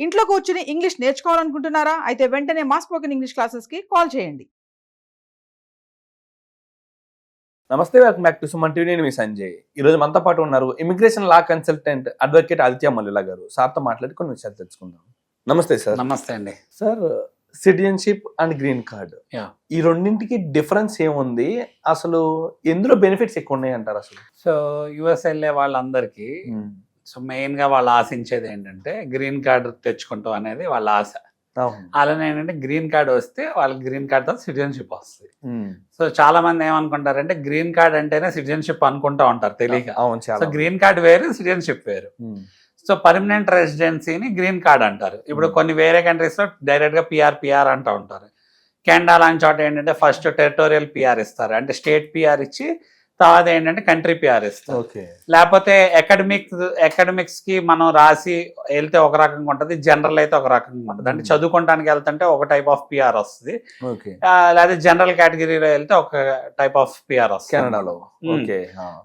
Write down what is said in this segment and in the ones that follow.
ఇంట్లో కూర్చుని ఇంగ్లీష్ నేర్చుకోవాలనుకుంటున్నారా? అయితే వెంటనే మా స్పోకెన్ ఇంగ్లీష్ క్లాసెస్‌కి కాల్ చేయండి. నమస్తే, welcome back to Suman TV. నేను మీ సంజయ్. ఈరోజు మనతో పాటు ఉన్నారు ఇమిగ్రేషన్ లా కన్సల్టెంట్ అడ్వకేట్ ఆదిత్య మల్లుల గారు. సార్తో మాట్లాడి కొన్ని విషయాలు తెలుసుకుందాం. నమస్తే సార్. నమస్తే అండి. Sir, citizenship and green card, ఈ రెండింటికి డిఫరెన్స్ ఏముంది? అసలు ఎందులో బెనిఫిట్స్ ఎక్కువ ఉన్నాయి అంటారు అసలు? సో యుఎస్ వెళ్ళే వాళ్ళందరికీ సో మెయిన్ గా వాళ్ళు ఆశించేది ఏంటంటే గ్రీన్ కార్డు తెచ్చుకుంటాం అనేది వాళ్ళ ఆశ. అలానే ఏంటంటే గ్రీన్ కార్డ్ వస్తే వాళ్ళకి గ్రీన్ కార్డ్ తో సిటిజన్షిప్ వస్తుంది. సో చాలా మంది ఏమనుకుంటారంటే గ్రీన్ కార్డ్ అంటేనే సిటిజన్షిప్ అనుకుంటా ఉంటారు తెలియక. సో గ్రీన్ కార్డ్ వేరు, సిటిజన్షిప్ వేరు. సో పర్మనెంట్ రెసిడెన్సీని గ్రీన్ కార్డ్ అంటారు. ఇప్పుడు కొన్ని వేరే కంట్రీస్ లో డైరెక్ట్ గా పిఆర్ అంటూ ఉంటారు. కెనడా లాంటి చోట ఏంటంటే ఫస్ట్ టెరిటోరియల్ పిఆర్ ఇస్తారు, అంటే స్టేట్ పిఆర్ ఇచ్చి తర్వాత ఏంటంటే కంట్రీ పిఆర్ ఇస్తారు. లేకపోతే అకాడమిక్స్ కి మనం రాసి వెళ్తే ఒక రకంగా ఉంటుంది, జనరల్ అయితే ఒక రకంగా ఉంటుంది. అంటే చదువుకోవడానికి వెళ్తుంటే ఒక టైప్ ఆఫ్ పిఆర్ వస్తుంది, లేదా జనరల్ కేటగిరీలో వెళ్తే ఒక టైప్ ఆఫ్ పిఆర్ వస్తుంది.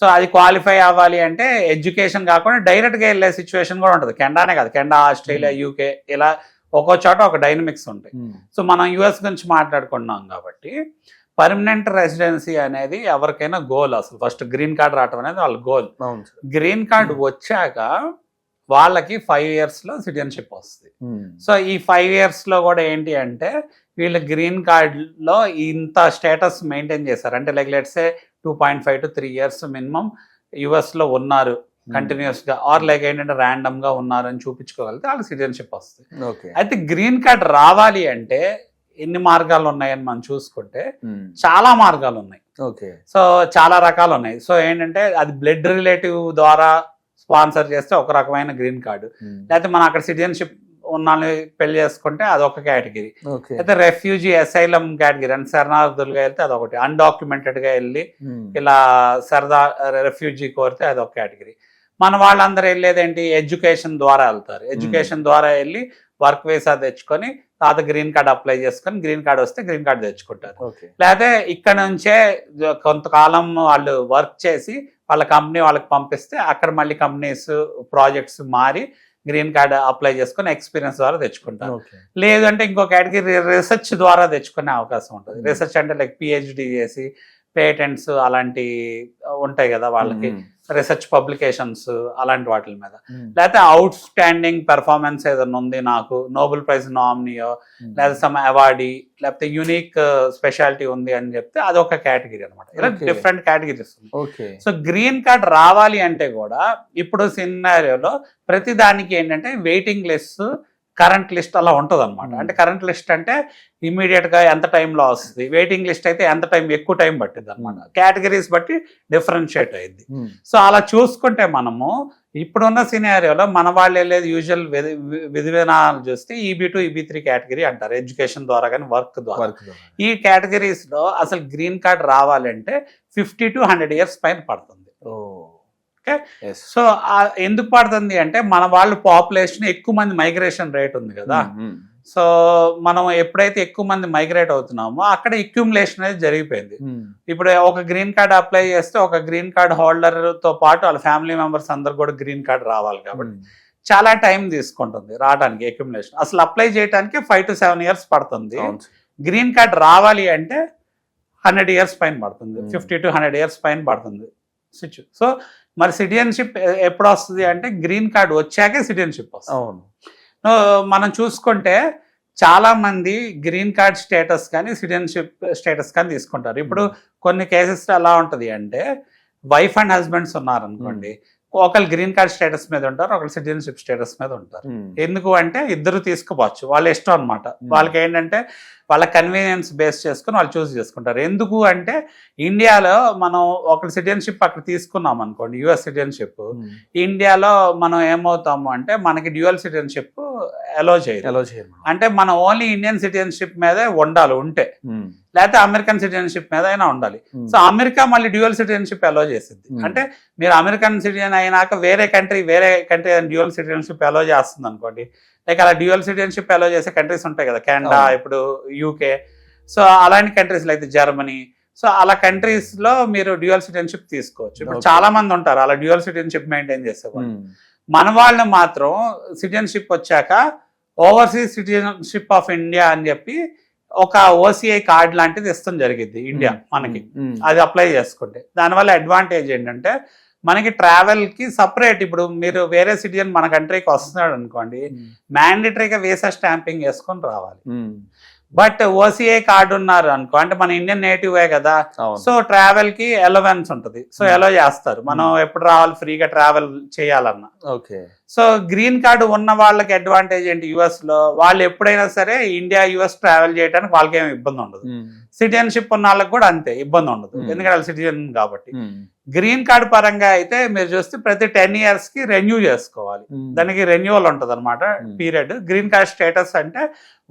సో అది క్వాలిఫై అవ్వాలి అంటే ఎడ్యుకేషన్ కాకుండా డైరెక్ట్ గా వెళ్ళే సిచ్యువేషన్ కూడా ఉంటుంది. కెనడానే కాదు, కెనడా, ఆస్ట్రేలియా, యూకే ఇలా ఒక్కో చోట ఒక డైనమిక్స్ ఉంటాయి. సో మనం యుఎస్ గురించి మాట్లాడుకున్నాం కాబట్టి పర్మనెంట్ రెసిడెన్సీ అనేది ఎవరికైనా గోల్. అసలు ఫస్ట్ గ్రీన్ కార్డ్ రావడం అనేది వాళ్ళ గోల్. గ్రీన్ కార్డ్ వచ్చాక వాళ్ళకి 5 years లో సిటిజన్షిప్ వస్తుంది. సో ఈ 5 years లో కూడా ఏంటి అంటే వీళ్ళు గ్రీన్ కార్డ్ లో ఇంత స్టేటస్ మెయింటైన్ చేశారు, అంటే like let's say 2.5 to 3 years minimum US లో ఉన్నారు కంటిన్యూస్ గా, ఆర్ లైక్ ఏంటంటే ర్యాండమ్ గా ఉన్నారు అని చూపించుకోగలిగితే వాళ్ళకి సిటిజన్షిప్ వస్తుంది. అయితే గ్రీన్ కార్డ్ రావాలి అంటే ఎన్ని మార్గాలు ఉన్నాయని మనం చూసుకుంటే చాలా మార్గాలు ఉన్నాయి. సో చాలా రకాలు ఉన్నాయి. సో ఏంటంటే అది బ్లడ్ రిలేటివ్ ద్వారా స్పాన్సర్ చేస్తే ఒక రకమైన గ్రీన్ కార్డు, లేకపోతే మనం అక్కడ సిటిజన్షిప్ ఉన్న పెళ్లి చేసుకుంటే అదొక కేటగిరీ, అయితే రెఫ్యూజీ అసైలం కేటగిరీ అంటే శరణార్థులుగా వెళ్తే అదొకటి, అన్డాక్యుమెంటెడ్ గా వెళ్ళి ఇలా రెఫ్యూజీ కోరితే అదొక కేటగిరీ. మన వాళ్ళందరూ వెళ్ళేది ఏంటి, ఎడ్యుకేషన్ ద్వారా వెళ్తారు. ఎడ్యుకేషన్ ద్వారా వెళ్ళి వర్క్ వీసా తెచ్చుకొని తర్వాత గ్రీన్ కార్డ్ అప్లై చేసుకొని గ్రీన్ కార్డ్ వస్తే గ్రీన్ కార్డ్ తెచ్చుకుంటారు. లేకపోతే ఇక్కడ నుంచే కొంతకాలం వాళ్ళు వర్క్ చేసి వాళ్ళ కంపెనీ వాళ్ళకి పంపిస్తే అక్కడ మళ్ళీ కంపెనీస్ ప్రాజెక్ట్స్ మారి గ్రీన్ కార్డ్ అప్లై చేసుకొని ఎక్స్పీరియన్స్ ద్వారా తెచ్చుకుంటారు. లేదంటే ఇంకో కేటగిరీ రీసెర్చ్ ద్వారా తెచ్చుకునే అవకాశం ఉంటుంది. రీసెర్చ్ అంటే లైక్ పిహెచ్డి చేసి పేటెంట్స్ అలాంటి ఉంటాయి కదా వాళ్ళకి, రీసెర్చ్ పబ్లికేషన్స్ అలాంటి వాటి మీద. లేకపోతే అవుట్ స్టాండింగ్ పెర్ఫార్మెన్స్ ఏదైనా ఉంది, నాకు నోబెల్ ప్రైజ్ నామినీయో లేదా సమ్ అవార్డీ లేకపోతే యూనిక్ స్పెషాలిటీ ఉంది అని చెప్తే అదొక కేటగిరీ అనమాట. ఇలా డిఫరెంట్ కేటగిరీస్ ఉంది. సో గ్రీన్ కార్డ్ రావాలి అంటే కూడా ఇప్పుడు సినారియోలో ప్రతి దానికి ఏంటంటే వెయిటింగ్ లిస్ట్, కరెంట్ లిస్ట్ అలా ఉంటుంది అనమాట. అంటే కరెంట్ లిస్ట్ అంటే ఇమీడియట్ గా ఎంత టైంలో వస్తుంది, వెయిటింగ్ లిస్ట్ అయితే ఎంత టైం ఎక్కువ టైం పట్టింది అనమాట. కేటగిరీస్ బట్టి డిఫరెన్షియేట్ అయింది. సో అలా చూసుకుంటే మనము ఇప్పుడున్న సినారియోలో మన వాళ్ళు వెళ్ళేది యూజువల్ విధి విధానాలు చూస్తే EB2, EB3 కేటగిరీ అంటారు, ఎడ్యుకేషన్ ద్వారా కానీ వర్క్ ద్వారా. ఈ కేటగిరీస్ లో అసలు గ్రీన్ కార్డ్ రావాలంటే 50 to 100 years పైన పడుతుంది. ఓకే, సో ఎందుకు పడుతుంది అంటే మన వాళ్ళు పాపులేషన్ ఎక్కువ మంది మైగ్రేషన్ రేట్ ఉంది కదా. సో మనం ఎప్పుడైతే ఎక్కువ మంది మైగ్రేట్ అవుతున్నామో అక్కడ అక్యుములేషన్ అనేది జరిగిపోయింది. ఇప్పుడు ఒక గ్రీన్ కార్డ్ అప్లై చేస్తే ఒక గ్రీన్ కార్డ్ హోల్డర్ తో పాటు వాళ్ళ ఫ్యామిలీ మెంబర్స్ అందరు కూడా గ్రీన్ కార్డ్ రావాలి కాబట్టి చాలా టైం తీసుకుంటుంది రావడానికి అక్యుములేషన్. అసలు అప్లై చేయడానికి 5 to 7 years పడుతుంది. గ్రీన్ కార్డ్ రావాలి అంటే 100 years పైన పడుతుంది, 50 to 100 years పైన పడుతుంది. సో మరి సిటిజన్షిప్ ఎప్పుడు వస్తుంది అంటే గ్రీన్ కార్డ్ వచ్చాకే సిటిజన్షిప్ వస్తుంది. మనం చూసుకుంటే చాలా మంది గ్రీన్ కార్డ్ స్టేటస్ కానీ సిటిజన్షిప్ స్టేటస్ కానీ తీసుకుంటారు. ఇప్పుడు కొన్ని కేసెస్ ఎలా ఉంటుంది అంటే వైఫ్ అండ్ హస్బెండ్స్ ఉన్నారనుకోండి, ఒకళ్ళు గ్రీన్ కార్డ్ స్టేటస్ మీద ఉంటారు, ఒకళ్ళు సిటిజన్షిప్ స్టేటస్ మీద ఉంటారు. ఎందుకు అంటే ఇద్దరు తీసుకోవచ్చు, వాళ్ళ ఇష్టం అనమాట. వాళ్ళకి ఏంటంటే వాళ్ళ కన్వీనియన్స్ బేస్ చేసుకుని వాళ్ళు చూస్ చేసుకుంటారు. ఎందుకు అంటే ఇండియాలో మనం ఒక సిటిజన్షిప్ అక్కడ తీసుకున్నాం అనుకోండి, యుఎస్ సిటిజన్షిప్, ఇండియాలో మనం ఏమవుతాము అంటే మనకి డ్యూయల్ సిటిజన్షిప్ అలో చేయరు. అంటే మనం ఓన్లీ ఇండియన్ సిటిజన్షిప్ మీదే ఉంటే, లేకపోతే అమెరికన్ సిటిజన్షిప్ మీద అయినా ఉండాలి. సో అమెరికా మళ్ళీ డ్యూయల్ సిటిజన్షిప్ అలో చేసింది. అంటే మీరు అమెరికన్ సిటిజన్ అయినాక వేరే కంట్రీ డ్యూయల్ సిటిజన్షిప్ అలో చేస్తుంది అనుకోండి, లైక్ అలా డ్యూయల్ సిటిజన్షిప్ అలో చేసే కంట్రీస్ ఉంటాయి కదా, కెనడా, ఇప్పుడు యూకే, సో అలాంటి కంట్రీస్ లైక్ జర్మనీ. సో అలా కంట్రీస్ లో మీరు డ్యూయల్ సిటిజన్షిప్ తీసుకోవచ్చు. ఇప్పుడు చాలా మంది ఉంటారు అలా డ్యూయల్ సిటిజన్షిప్ మెయింటైన్ చేసేవాళ్ళు. మన వాళ్ళు మాత్రం సిటిజన్షిప్ వచ్చాక ఓవర్సీస్ సిటిజన్షిప్ ఆఫ్ ఇండియా అని చెప్పి ఒక ఓసిఐ కార్డ్ లాంటిది ఇస్తాం జరిగింది ఇండియా మనకి. అది అప్లై చేసుకుంటే దానివల్ల అడ్వాంటేజ్ ఏంటంటే మనకి ట్రావెల్ కి సపరేట్, ఇప్పుడు మీరు వేరే సిటిజన్ మన కంట్రీకి వస్తున్నాడు అనుకోండి, మ్యాండేటరీగా వీసా స్టాంపింగ్ వేసుకొని రావాలి. బట్ ఓసిఐ కార్డు ఉన్నారు అనుకో, అంటే మన ఇండియన్ నేటివే కదా, సో ట్రావెల్ కి అలవెన్స్ ఉంటుంది, సో అలో చేస్తారు మనం ఎప్పుడు రావాలి ఫ్రీగా ట్రావెల్ చేయాలన్నా. సో గ్రీన్ కార్డు ఉన్న వాళ్ళకి అడ్వాంటేజ్ ఏంటి, యుఎస్ లో వాళ్ళు ఎప్పుడైనా సరే ఇండియా యుఎస్ ట్రావెల్ చేయడానికి వాళ్ళకి ఏమి ఇబ్బంది ఉండదు. సిటిజన్షిప్ ఉన్న వాళ్ళకి కూడా అంతే ఇబ్బంది ఉండదు, ఎందుకంటే వాళ్ళు సిటిజన్ కాబట్టి. గ్రీన్ కార్డు పరంగా అయితే మీరు చూస్తే ప్రతి 10 years కి రెన్యూ చేసుకోవాలి, దానికి రెన్యూవల్ ఉంటుంది అనమాట పీరియడ్. గ్రీన్ కార్డ్ స్టేటస్ అంటే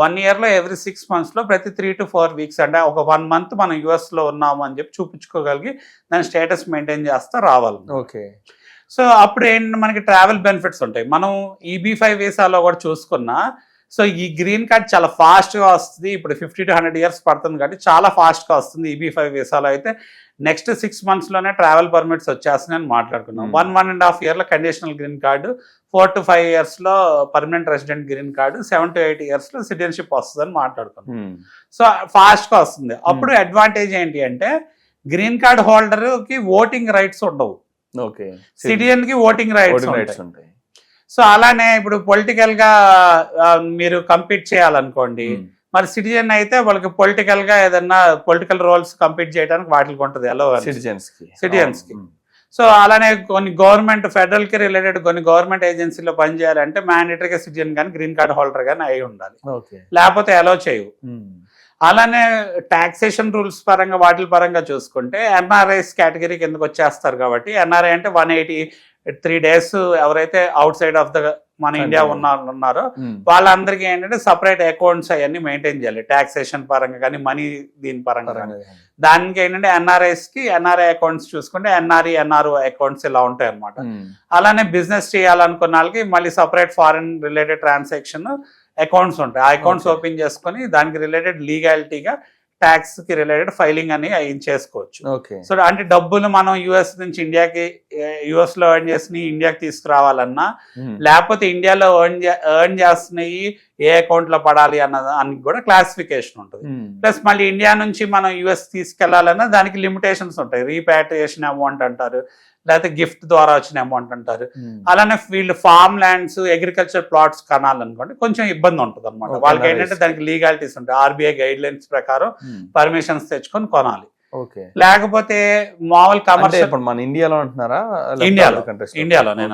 1 year లో ఎవ్రీ 6 months లో ప్రతి 3 to 4 weeks, అంటే ఒక 1 month మనం యుఎస్ లో ఉన్నాము అని చెప్పి చూపించుకోగలిగి దాని స్టేటస్ మెయింటైన్ చేస్తా రావాలి. సో అప్పుడు ఏంటంటే మనకి ట్రావెల్ బెనిఫిట్స్ ఉంటాయి. మనం EB-5 వీసాలో కూడా చూసుకున్నా, సో ఈ గ్రీన్ కార్డ్ చాలా ఫాస్ట్గా వస్తుంది. ఇప్పుడు 50 to 100 years పడుతుంది కాబట్టి చాలా ఫాస్ట్గా వస్తుంది. EB-5 వీసాలో అయితే నెక్స్ట్ 6 months లోనే ట్రావెల్ పర్మిట్స్ వచ్చేస్తున్నాయని మాట్లాడుకున్నాం. 1.5 year లో conditional green card, 4 to 5 years లో permanent resident green card, 7 to 8 years లో సిటిజన్షిప్ వస్తుందని మాట్లాడుకున్నాం. సో ఫాస్ట్గా వస్తుంది. అప్పుడు అడ్వాంటేజ్ ఏంటి అంటే గ్రీన్ కార్డ్ హోల్డర్ కి ఓటింగ్ రైట్స్ ఉండవు, సిటిజన్ కి ఓటింగ్ రైట్స్ ఉంటాయి. సో అలానే ఇప్పుడు పొలిటికల్ గా మీరు కంపీట్ చేయాలనుకోండి, మరి సిటిజన్ అయితే వాళ్ళకి పొలిటికల్ గా ఏదన్నా పొలిటికల్ రోల్స్ కంపీట్ చేయడానికి వాటికి ఉంటుంది అలో సిటిజన్స్ కి. సో అలానే కొన్ని గవర్నమెంట్ ఫెడరల్ కి రిలేటెడ్ కొన్ని గవర్నమెంట్ ఏజెన్సీలో పనిచేయాలంటే మ్యాండేటరీగా సిటిజన్ కానీ గ్రీన్ కార్డ్ హోల్డర్ కానీ అయి ఉండాలి, లేకపోతే అలో చేయవు. అలానే టాక్సేషన్ రూల్స్ పరంగా వాటి పరంగా చూసుకుంటే ఎన్ఆర్ఐస్ కేటగిరీ కిందకి వచ్చేస్తారు కాబట్టి, ఎన్ఆర్ఐ అంటే 183 days ఎవరైతే అవుట్ సైడ్ ఆఫ్ ద మన ఇండియా ఉన్నారో వాళ్ళందరికీ ఏంటంటే సపరేట్ అకౌంట్స్ అవన్నీ మెయింటైన్ చేయాలి, టాక్సేషన్ పరంగా కానీ మనీ దీని పరంగా కానీ. దానికి ఏంటంటే ఎన్ఆర్ఐస్ కి ఎన్ఆర్ఐ అకౌంట్స్ చూసుకుంటే ఎన్ఆర్ఈ ఎన్ఆర్ఓ అకౌంట్స్ ఇలా ఉంటాయి అనమాట. అలానే బిజినెస్ చేయాలనుకున్న వాళ్ళకి మళ్ళీ separate foreign related transaction accounts ఉంటాయి. ఆ అకౌంట్స్ ఓపెన్ చేసుకుని దానికి రిలేటెడ్ లీగాలిటీగా ట్యాక్స్ కి రిలేటెడ్ ఫైలింగ్ అని చేసుకోవచ్చు. సో అంటే డబ్బులు మనం యుఎస్ నుంచి ఇండియాకి, యుఎస్ లో ఎర్న్ చేసినవి ఇండియాకి తీసుకురావాలన్నా, లేకపోతే ఇండియాలో ఎర్న్ చేస్తున్నాయి ఏ అకౌంట్ లో పడాలి అన్నదానికి కూడా క్లాసిఫికేషన్ ఉంటుంది. ప్లస్ మళ్ళీ ఇండియా నుంచి మనం యుఎస్ తీసుకెళ్లాలన్నా దానికి లిమిటేషన్స్ ఉంటాయి. రీపాట్రియేషన్ అమౌంట్ అంటారు, లేకపోతే గిఫ్ట్ ద్వారా వచ్చిన అమౌంట్ అంటారు. అలానే వీళ్ళు ఫార్మ్ ల్యాండ్స్, అగ్రికల్చర్ ప్లాట్స్ కొనాలనుకోండి కొంచెం ఇబ్బంది ఉంటుంది అనమాట. వాళ్ళకి ఏంటంటే దానికి లీగాలిటీస్ ఉంటాయి, ఆర్బీఐ గైడ్ లైన్స్ ప్రకారం పర్మిషన్స్ తెచ్చుకొని కొనాలి. లేకపోతే మామూలు కమర్షియల్ మన ఇండియాలో అంటున్నారా? ఇండియాలో నేను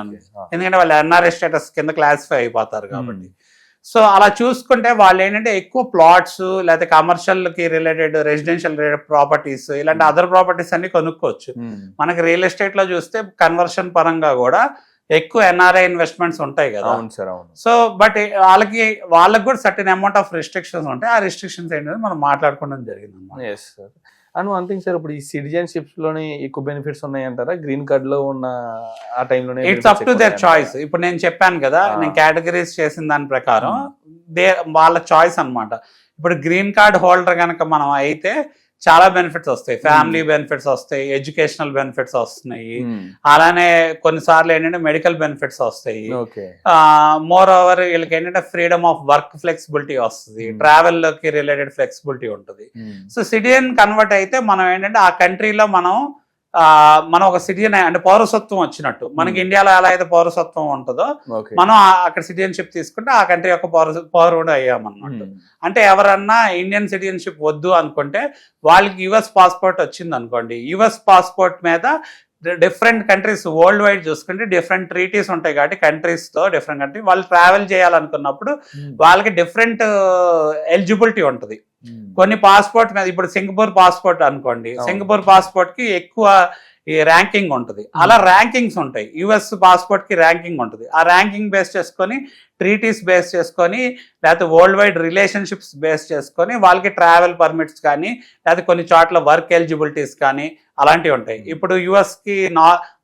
ఎందుకంటే వాళ్ళు ఎన్ఆర్ఐ స్టేటస్ కింద క్లాసిఫై అయిపోతారు కాబట్టి. సో అలా చూసుకుంటే వాళ్ళు ఏంటంటే ఎక్కువ ప్లాట్స్ లేకపోతే కమర్షియల్ కి రిలేటెడ్ రెసిడెన్షియల్ ప్రాపర్టీస్ ఇలాంటి అదర్ ప్రాపర్టీస్ అన్ని కొనుక్కోవచ్చు. మనకి రియల్ ఎస్టేట్ లో చూస్తే కన్వర్షన్ పరంగా కూడా ఎక్కువ ఎన్ఆర్ఐ ఇన్వెస్ట్మెంట్స్ ఉంటాయి కదా. సో బట్ వాళ్ళకి కూడా సర్టెన్ అమౌంట్ ఆఫ్ రిస్ట్రిక్షన్స్ ఉంటాయి. ఆ రిస్ట్రిక్షన్స్ ఏంటంటే మనం మాట్లాడుకోవడం జరిగింది. అండ్ వన్ థింగ్ సార్, ఇప్పుడు ఈ సిటిజన్షిప్స్ లోనే ఎక్కువ బెనిఫిట్స్ ఉన్నాయి అంటారా గ్రీన్ కార్డ్ లో ఉన్న ఆ టైంలోనే? It's up to their choice. ఇప్పుడు నేను చెప్పాను కదా, నేను కేటగిరీస్ చేసిన దాని ప్రకారం వాళ్ళ చాయిస్ అన్నమాట. ఇప్పుడు గ్రీన్ కార్డ్ హోల్డర్ కనుక మనం అయితే చాలా బెనిఫిట్స్ వస్తాయి, ఫ్యామిలీ బెనిఫిట్స్ వస్తాయి, ఎడ్యుకేషనల్ బెనిఫిట్స్ వస్తున్నాయి, అలానే కొన్నిసార్లు ఏంటంటే మెడికల్ బెనిఫిట్స్ వస్తాయి. మోర్ ఓవర్ వీళ్ళకి ఏంటంటే ఫ్రీడమ్ ఆఫ్ వర్క్ ఫ్లెక్సిబిలిటీ వస్తుంది, ట్రావెల్ కి రిలేటెడ్ ఫ్లెక్సిబిలిటీ ఉంటుంది. సో సిటిజన్ కన్వర్ట్ అయితే మనం ఏంటంటే ఆ కంట్రీలో మనం ఒక సిటిజన్ అంటే పౌరసత్వం వచ్చినట్టు, మనకి ఇండియాలో ఎలా అయితే పౌరసత్వం ఉంటుందో మనం అక్కడ సిటిజన్షిప్ తీసుకుంటే ఆ కంట్రీ యొక్క పౌరుడు అయ్యామన్నట్టు. అంటే ఎవరన్నా ఇండియన్ సిటిజన్షిప్ వద్దు అనుకుంటే వాళ్ళకి యుఎస్ పాస్పోర్ట్ వచ్చింది అనుకోండి, యుఎస్ పాస్పోర్ట్ మీద డిఫరెంట్ కంట్రీస్ వరల్డ్ వైడ్ చూసుకుంటే డిఫరెంట్ ట్రీటీస్ ఉంటాయి కాబట్టి కంట్రీస్ తో డిఫరెంట్ కంట్రీ వాళ్ళు ట్రావెల్ చేయాలనుకున్నప్పుడు వాళ్ళకి డిఫరెంట్ ఎలిజిబిలిటీ ఉంటుంది. కొన్ని పాస్పోర్ట్ మీద ఇప్పుడు సింగపూర్ పాస్పోర్ట్ అనుకోండి, సింగపూర్ పాస్పోర్ట్ కి ఎక్కువ ఈ ర్యాంకింగ్ ఉంటుంది. అలా ర్యాంకింగ్స్ ఉంటాయి. యుఎస్ పాస్పోర్ట్ కి ర్యాంకింగ్ ఉంటుంది. ఆ ర్యాంకింగ్ బేస్ చేసుకొని ట్రీటీస్ బేస్ చేసుకొని లేకపోతే వరల్డ్ వైడ్ రిలేషన్షిప్స్ బేస్ చేసుకొని వాళ్ళకి ట్రావెల్ పర్మిట్స్ కానీ లేకపోతే కొన్ని చోట్ల వర్క్ ఎలిజిబిలిటీస్ కానీ అలాంటివి ఉంటాయి. ఇప్పుడు యుఎస్ కి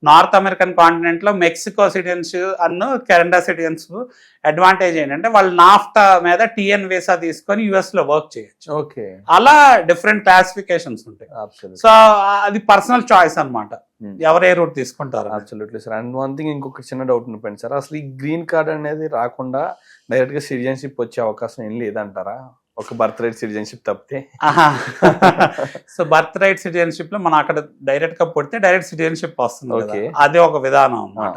నార్త్ అమెరికన్ కాంటినెంట్ లో మెక్సికో సిటిజన్స్ అన్ను కెనడా సిటిజన్స్ అడ్వాంటేజ్ ఏంటంటే వాళ్ళు నాఫ్టా మీద టిఎన్ వీసా తీసుకొని యుఎస్ లో వర్క్ చేయొచ్చు. అలా డిఫరెంట్ క్లాసిఫికేషన్స్ ఉంటాయి. సో అది పర్సనల్ చాయిస్ అన్నమాట. ఎవరు ఏ రూట్ తీసుకుంటారు. Absolutely sir. And one thing, ఇంకొక చిన్న డౌట్ ఉండిపోయింది సార్, అసలు ఈ గ్రీన్ కార్డ్ అనేది రాకుండా డైరెక్ట్ గా సిటిజన్షిప్ వచ్చే అవకాశం ఏం లేదంటారా, ఒక బర్త్ రైట్ సిటిజన్షిప్ తప్పితే? సో బర్త్ రైట్ సిటిజన్షిప్ లో మనం అక్కడ డైరెక్ట్ గా పుడితే డైరెక్ట్ సిటిజన్షిప్ వస్తుంది కదా. Okay. అది ఒక విధానం అన్నమాట.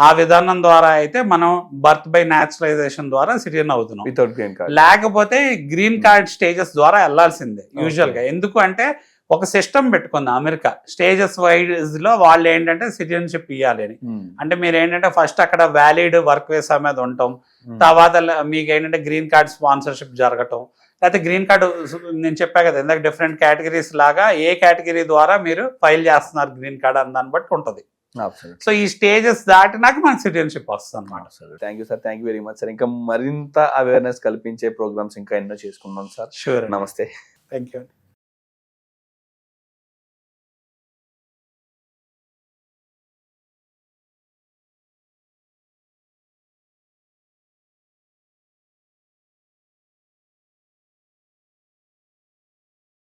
ఆ విధానం ద్వారా అయితే మనం బర్త్ బై న్యాచురలైజేషన్ ద్వారా సిటిజన్ అవుతున్నాం. వితౌట్ గ్రీన్ కార్డ్ లేకపోతే గ్రీన్ కార్డ్ స్టేజెస్ ద్వారా వెళ్లాల్సిందే యూజువల్ గా. ఎందుకు అంటే ఒక సిస్టమ్ పెట్టుకుంది అమెరికా, స్టేజెస్ వైజ్ లో వాళ్ళు ఏంటంటే సిటిజన్షిప్ ఇవ్వాలి అని. అంటే మీరు ఏంటంటే ఫస్ట్ అక్కడ వ్యాలిడ్ వర్క్ వీసా మీద ఉంటాం, తర్వాత మీకు ఏంటంటే గ్రీన్ కార్డ్ స్పాన్సర్షిప్ జరగటం, లేకపోతే గ్రీన్ కార్డు నేను చెప్పా కదా ఇందాక డిఫరెంట్ కేటగిరీస్ లాగా ఏ కేటగిరీ ద్వారా మీరు ఫైల్ చేస్తున్నారు గ్రీన్ కార్డ్ అని దాన్ని బట్టి ఉంటుంది. సో ఈ స్టేజెస్ దాటినాక మనకు సిటిజన్షిప్ వస్తుంది అనమాట. Thank you sir, thank you very much sir. ఇంకా మరింత అవేర్నెస్ కల్పించే ప్రోగ్రామ్స్ ఇంకా ఎన్నో చేసుకున్నాం సార్. షూర్, నమస్తే. Thank you.